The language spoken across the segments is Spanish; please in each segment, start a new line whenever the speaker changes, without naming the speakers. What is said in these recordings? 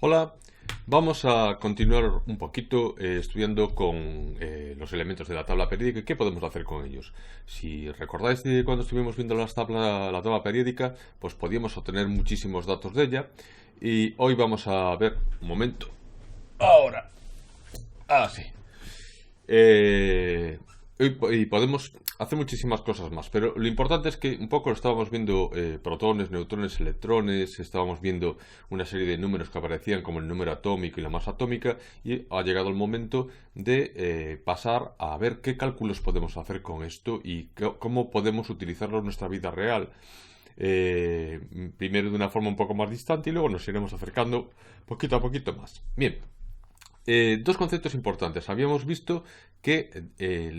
Hola, vamos a continuar un poquito estudiando con los elementos de la tabla periódica y qué podemos hacer con ellos. Si recordáis de cuando estuvimos viendo la tabla periódica, pues podíamos obtener muchísimos datos de ella y hoy vamos a ver un momento. Ahora, sí. Y podemos hacer muchísimas cosas más, pero lo importante es que un poco estábamos viendo protones, neutrones, electrones, estábamos viendo una serie de números que aparecían como el número atómico y la masa atómica, y ha llegado el momento de pasar a ver qué cálculos podemos hacer con esto y cómo podemos utilizarlo en nuestra vida real. Primero de una forma un poco más distante y luego nos iremos acercando poquito a poquito más. Bien. Dos conceptos importantes. Habíamos visto que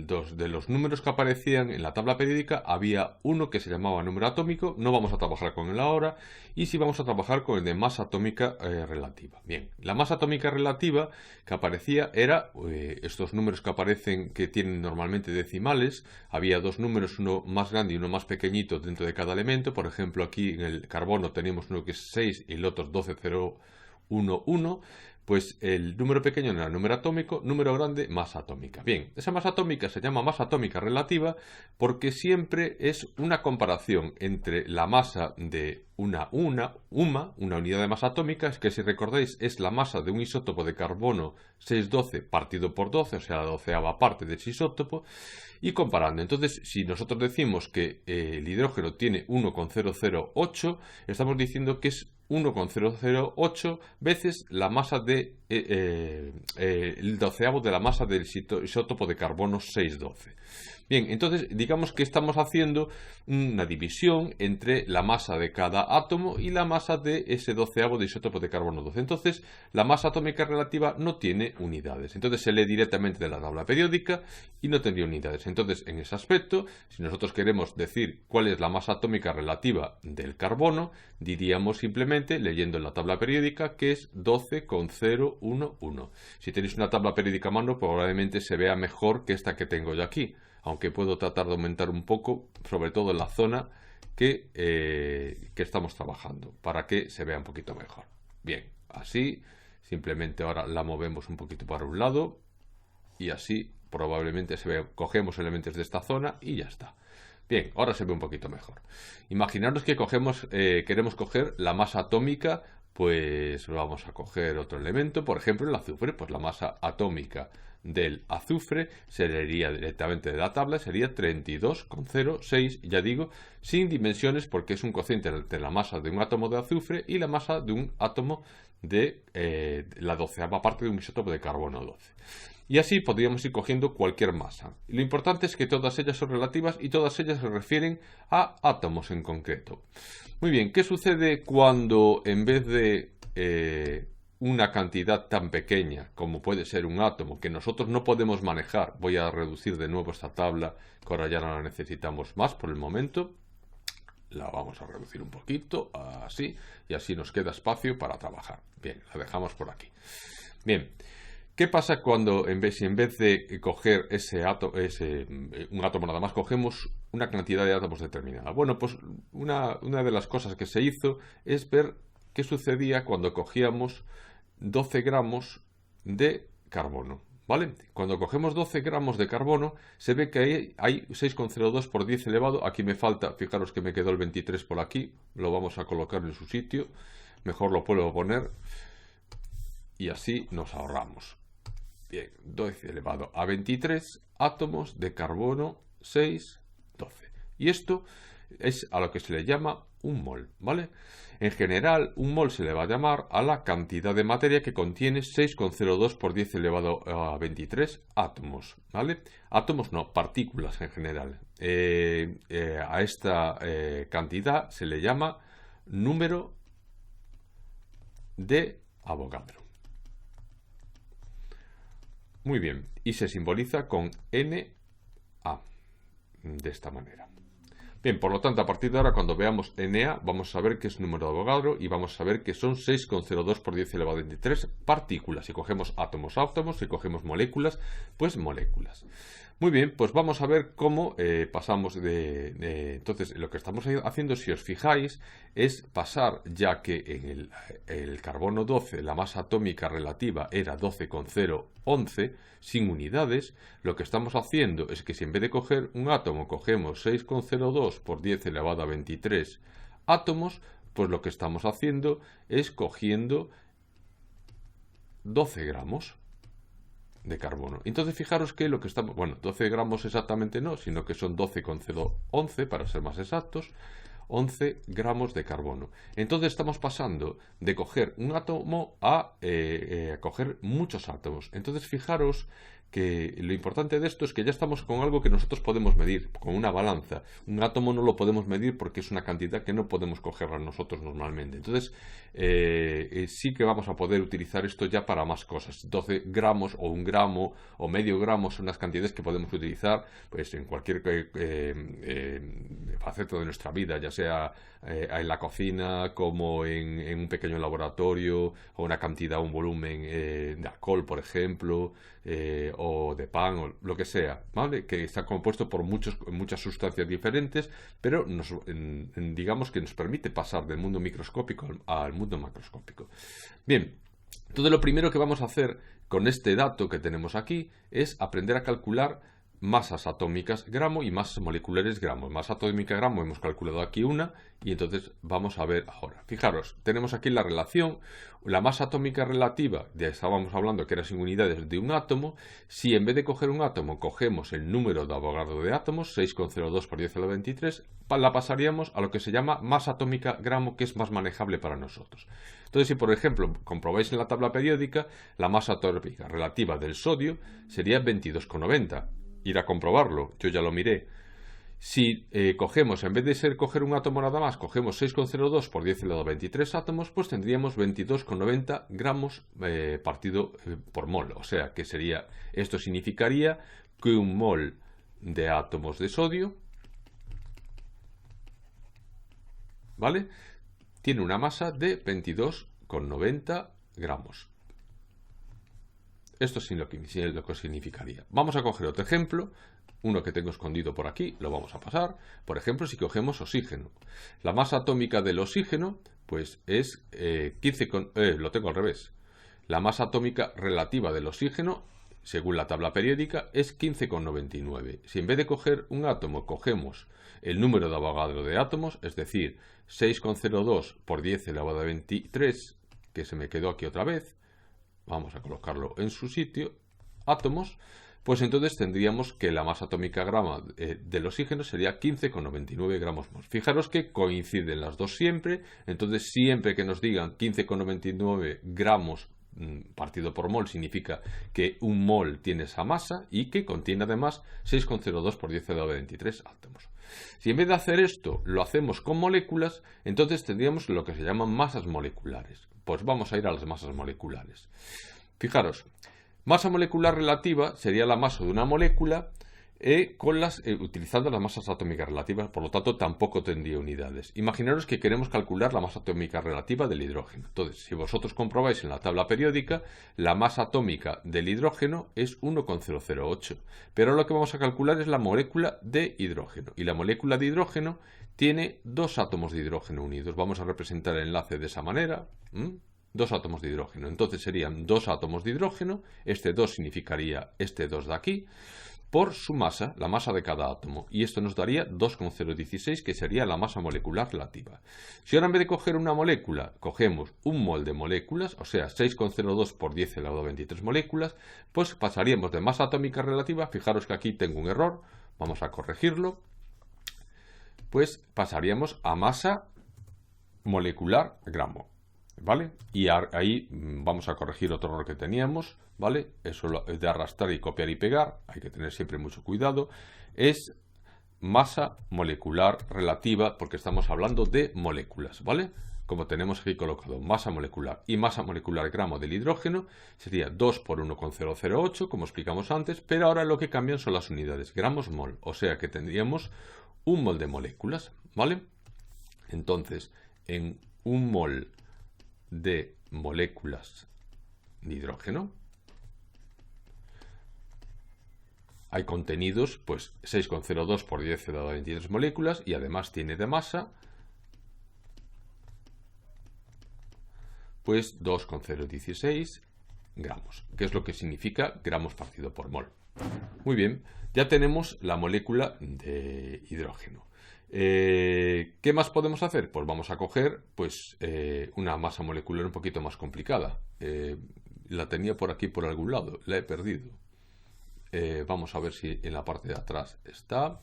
dos de los números que aparecían en la tabla periódica había uno que se llamaba número atómico, no vamos a trabajar con él ahora, y sí vamos a trabajar con el de masa atómica relativa. Bien, la masa atómica relativa que aparecía era estos números que aparecen que tienen normalmente decimales. Había dos números, uno más grande y uno más pequeñito dentro de cada elemento. Por ejemplo, aquí en el carbono tenemos uno que es 6 y el otro es 12,011. Pues el número pequeño era el número atómico, número grande, masa atómica. Bien, esa masa atómica se llama masa atómica relativa porque siempre es una comparación entre la masa de una unidad de masa atómica, es que si recordáis es la masa de un isótopo de carbono 612 partido por 12, o sea, la doceava parte de ese isótopo, y comparando. Entonces, si nosotros decimos que el hidrógeno tiene 1,008, estamos diciendo que es 1,008 veces la masa de el doceavo de la masa del isótopo de carbono 612. Bien, entonces digamos que estamos haciendo una división entre la masa de cada átomo y la masa de ese doceavo de isótopo de carbono 12. Entonces, la masa atómica relativa no tiene unidades. Entonces se lee directamente de la tabla periódica y no tendría unidades. Entonces, en ese aspecto, si nosotros queremos decir cuál es la masa atómica relativa del carbono, diríamos simplemente, leyendo en la tabla periódica, que es 12,011. Si tenéis una tabla periódica a mano, probablemente se vea mejor que esta que tengo yo aquí, aunque puedo tratar de aumentar un poco, sobre todo en la zona que estamos trabajando, para que se vea un poquito mejor. Bien, así, simplemente ahora la movemos un poquito para un lado, y así probablemente se ve, cogemos elementos de esta zona y ya está. Bien, ahora se ve un poquito mejor. Imaginaros que queremos coger la masa atómica, pues vamos a coger otro elemento, por ejemplo el azufre. Pues la masa atómica del azufre se leería directamente de la tabla, sería 32,06, ya digo, sin dimensiones porque es un cociente entre la masa de un átomo de azufre y la masa de un átomo de la doceava parte de un isótopo de carbono 12. Y así podríamos ir cogiendo cualquier masa. Lo importante es que todas ellas son relativas y todas ellas se refieren a átomos en concreto. Muy bien, ¿qué sucede cuando en vez de una cantidad tan pequeña como puede ser un átomo que nosotros no podemos manejar? Voy a reducir de nuevo esta tabla, que ahora ya no la necesitamos más por el momento. La vamos a reducir un poquito, así, y así nos queda espacio para trabajar. Bien, la dejamos por aquí. Bien. ¿Qué pasa cuando en vez de coger un átomo nada más, cogemos una cantidad de átomos determinada? Bueno, pues una de las cosas que se hizo es ver qué sucedía cuando cogíamos 12 gramos de carbono, ¿vale? Cuando cogemos 12 gramos de carbono, se ve que hay 6,02 por 10 elevado. Aquí me falta, fijaros que me quedó el 23 por aquí, lo vamos a colocar en su sitio. Mejor lo puedo poner y así nos ahorramos. Bien, 12 elevado a 23 átomos de carbono 6,12. Y esto es a lo que se le llama un mol, ¿vale? En general, un mol se le va a llamar a la cantidad de materia que contiene 6,02 por 10 elevado a 23 átomos, ¿vale? Átomos no, partículas en general. A esta cantidad se le llama número de Avogadro. Muy bien, y se simboliza con Na, de esta manera. Bien, por lo tanto, a partir de ahora, cuando veamos Na, vamos a saber que es número de Avogadro y vamos a saber que son 6,02 por 10 elevado a 23 partículas. Si cogemos átomos, si cogemos moléculas, pues moléculas. Muy bien, pues vamos a ver cómo pasamos Entonces, lo que estamos haciendo, si os fijáis, es pasar, ya que en el carbono 12 la masa atómica relativa era 12,011, sin unidades, lo que estamos haciendo es que si en vez de coger un átomo cogemos 6,02 por 10 elevado a 23 átomos, pues lo que estamos haciendo es cogiendo 12 gramos de carbono. Entonces fijaros que lo que estamos, bueno, 12 gramos exactamente no, sino que son 12,011 para ser más exactos, 11 gramos de carbono. Entonces estamos pasando de coger un átomo a coger muchos átomos. Entonces fijaros que lo importante de esto es que ya estamos con algo que nosotros podemos medir, con una balanza. Un átomo no lo podemos medir porque es una cantidad que no podemos cogerla nosotros normalmente. Entonces sí que vamos a poder utilizar esto ya para más cosas. 12 gramos o 1 gramo o medio gramo son las cantidades que podemos utilizar pues en cualquier faceta de nuestra vida, ya sea en la cocina como en un pequeño laboratorio, o una cantidad, un volumen de alcohol, por ejemplo, o de pan, o lo que sea, ¿vale? Que está compuesto por muchas sustancias diferentes, pero digamos que nos permite pasar del mundo microscópico al mundo macroscópico. Bien, entonces lo primero que vamos a hacer con este dato que tenemos aquí es aprender a calcular masas atómicas gramo y masas moleculares gramo. Masa atómica gramo hemos calculado aquí una, y entonces vamos a ver ahora. Fijaros, tenemos aquí la relación, la masa atómica relativa, ya estábamos hablando que era sin unidades de un átomo. Si en vez de coger un átomo cogemos el número de Avogadro de átomos, 6,02 por 10 a la 23, la pasaríamos a lo que se llama masa atómica gramo, que es más manejable para nosotros. Entonces, si por ejemplo comprobáis en la tabla periódica, la masa atómica relativa del sodio sería 22,90. Ir a comprobarlo, yo ya lo miré. Si cogemos, en vez de coger un átomo nada más, cogemos 6,02 por 10 elevado a 23 átomos, pues tendríamos 22,90 gramos partido por mol. O sea, que esto significaría que un mol de átomos de sodio, ¿vale?, tiene una masa de 22,90 gramos. Esto es lo que significaría. Vamos a coger otro ejemplo, uno que tengo escondido por aquí, lo vamos a pasar. Por ejemplo, si cogemos oxígeno. La masa atómica del oxígeno, pues es 15 lo tengo al revés. La masa atómica relativa del oxígeno, según la tabla periódica, es 15,99. Si en vez de coger un átomo cogemos el número de Avogadro de átomos, es decir, 6,02 por 10 elevado a 23, que se me quedó aquí otra vez, vamos a colocarlo en su sitio, átomos, pues entonces tendríamos que la masa atómica gramo del oxígeno sería 15,99 gramos mol. Fijaros que coinciden las dos siempre, entonces siempre que nos digan 15,99 gramos partido por mol significa que un mol tiene esa masa y que contiene además 6,02 por 10 elevado a 23 átomos. Si en vez de hacer esto lo hacemos con moléculas, entonces tendríamos lo que se llaman masas moleculares. Pues vamos a ir a las masas moleculares. Fijaros, masa molecular relativa sería la masa de una molécula utilizando las masas atómicas relativas, por lo tanto tampoco tendría unidades. Imaginaros que queremos calcular la masa atómica relativa del hidrógeno. Entonces, si vosotros comprobáis en la tabla periódica, la masa atómica del hidrógeno es 1,008. Pero lo que vamos a calcular es la molécula de hidrógeno. Y la molécula de hidrógeno tiene dos átomos de hidrógeno unidos. Vamos a representar el enlace de esa manera. Dos átomos de hidrógeno. Entonces serían dos átomos de hidrógeno. Este 2 significaría este 2 de aquí, por su masa, la masa de cada átomo, y esto nos daría 2,016, que sería la masa molecular relativa. Si ahora en vez de coger una molécula, cogemos un mol de moléculas, o sea, 6,02 por 10 elevado a 23 moléculas, pues pasaríamos de masa atómica relativa, fijaros que aquí tengo un error, vamos a corregirlo, pues pasaríamos a masa molecular gramo, ¿vale? Y ahí vamos a corregir otro error que teníamos, ¿vale? Eso de arrastrar y copiar y pegar, hay que tener siempre mucho cuidado. Es masa molecular relativa porque estamos hablando de moléculas, ¿vale? Como tenemos aquí colocado masa molecular y masa molecular gramo del hidrógeno, sería 2 por 1,008, como explicamos antes, pero ahora lo que cambian son las unidades, gramos mol, o sea que tendríamos un mol de moléculas, ¿vale? Entonces, en un mol de moléculas de hidrógeno, hay contenidos, pues 6,02 por 10 elevado a 23 moléculas y además tiene de masa pues 2,016 gramos, que es lo que significa gramos partido por mol. Muy bien, ya tenemos la molécula de hidrógeno. ¿Qué más podemos hacer? Pues vamos a coger pues, una masa molecular un poquito más complicada. La tenía por aquí por algún lado, la he perdido. Vamos a ver si en la parte de atrás está.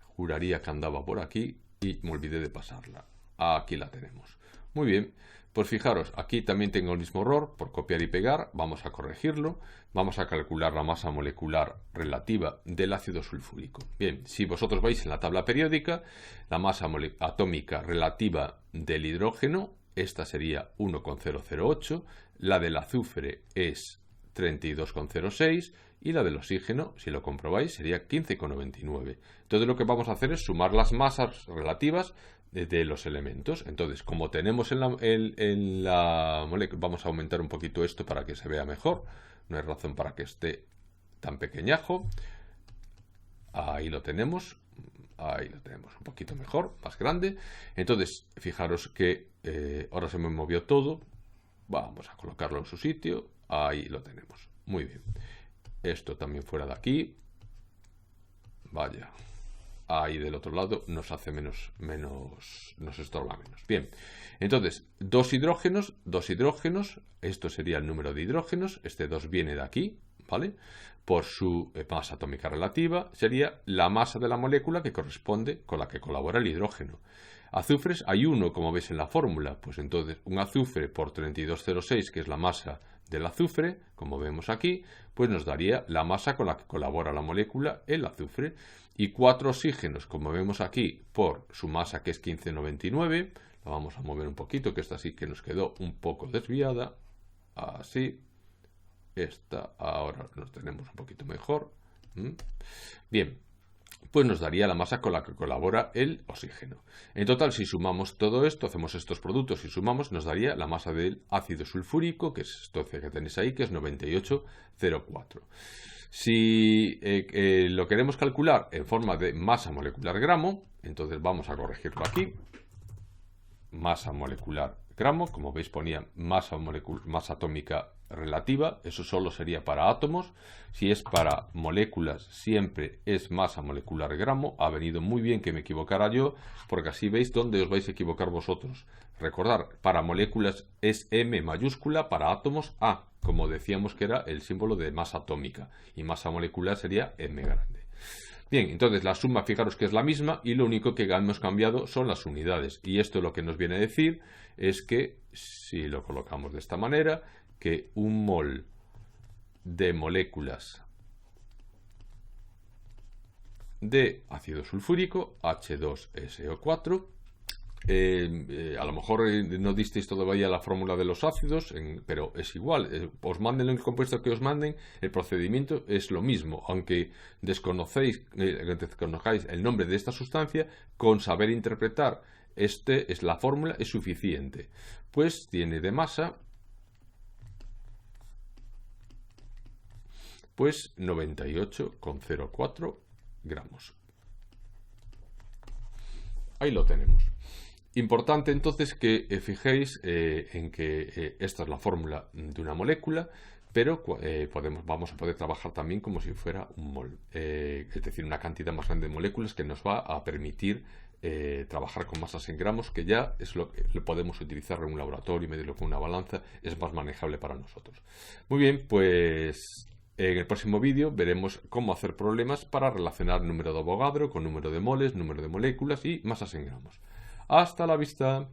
Juraría que andaba por aquí y me olvidé de pasarla. Aquí la tenemos. Muy bien, pues fijaros, aquí también tengo el mismo error por copiar y pegar. Vamos a corregirlo. Vamos a calcular la masa molecular relativa del ácido sulfúrico. Bien, si vosotros vais en la tabla periódica, la masa atómica relativa del hidrógeno, esta sería 1,008, la del azufre es 32,06 y la del oxígeno, si lo comprobáis, sería 15,99. Entonces lo que vamos a hacer es sumar las masas relativas de los elementos. Entonces, como tenemos en la molécula, vamos a aumentar un poquito esto para que se vea mejor. No hay razón para que esté tan pequeñajo. Ahí lo tenemos. Ahí lo tenemos un poquito mejor, más grande. Entonces, fijaros que ahora se me movió todo. Vamos a colocarlo en su sitio. Ahí lo tenemos. Muy bien. Esto también fuera de aquí. Vaya. Ahí del otro lado nos hace nos estorba menos. Bien, entonces, dos hidrógenos, esto sería el número de hidrógenos, este 2 viene de aquí, ¿vale? Por su masa atómica relativa, sería la masa de la molécula que corresponde con la que colabora el hidrógeno. Azufres hay uno, como veis en la fórmula, pues entonces un azufre por 32,06, que es la masa del azufre, como vemos aquí, pues nos daría la masa con la que colabora la molécula, el azufre, y 4 oxígenos, como vemos aquí, por su masa que es 15,99, la vamos a mover un poquito, que esta sí que nos quedó un poco desviada, así, esta ahora nos tenemos un poquito mejor, bien, pues nos daría la masa con la que colabora el oxígeno. En total, si sumamos todo esto, hacemos estos productos y sumamos, nos daría la masa del ácido sulfúrico, que es esto que tenéis ahí, que es 98,04. Si lo queremos calcular en forma de masa molecular gramo, entonces vamos a corregirlo aquí. Masa molecular gramo, como veis ponía masa atómica relativa, eso solo sería para átomos. Si es para moléculas, siempre es masa molecular gramo. Ha venido muy bien que me equivocara yo, porque así veis dónde os vais a equivocar vosotros. Recordar, para moléculas es M mayúscula, para átomos A, como decíamos que era el símbolo de masa atómica, y masa molecular sería M grande. Bien, entonces la suma, fijaros que es la misma, y lo único que hemos cambiado son las unidades. Y esto lo que nos viene a decir es que, si lo colocamos de esta manera, que un mol de moléculas de ácido sulfúrico, H2SO4, a lo mejor no disteis todavía la fórmula de los ácidos, pero es igual, os manden el compuesto que os manden, el procedimiento es lo mismo, aunque desconozcáis el nombre de esta sustancia, con saber interpretar la fórmula es suficiente. Pues tiene de masa pues 98,04 gramos. Ahí lo tenemos. Importante entonces que fijéis en que esta es la fórmula de una molécula, pero vamos a poder trabajar también como si fuera un mol, es decir, una cantidad más grande de moléculas que nos va a permitir trabajar con masas en gramos, que ya es lo que podemos utilizar en un laboratorio y medirlo con una balanza, es más manejable para nosotros. Muy bien, pues en el próximo vídeo veremos cómo hacer problemas para relacionar número de Avogadro con número de moles, número de moléculas y masas en gramos. ¡Hasta la vista!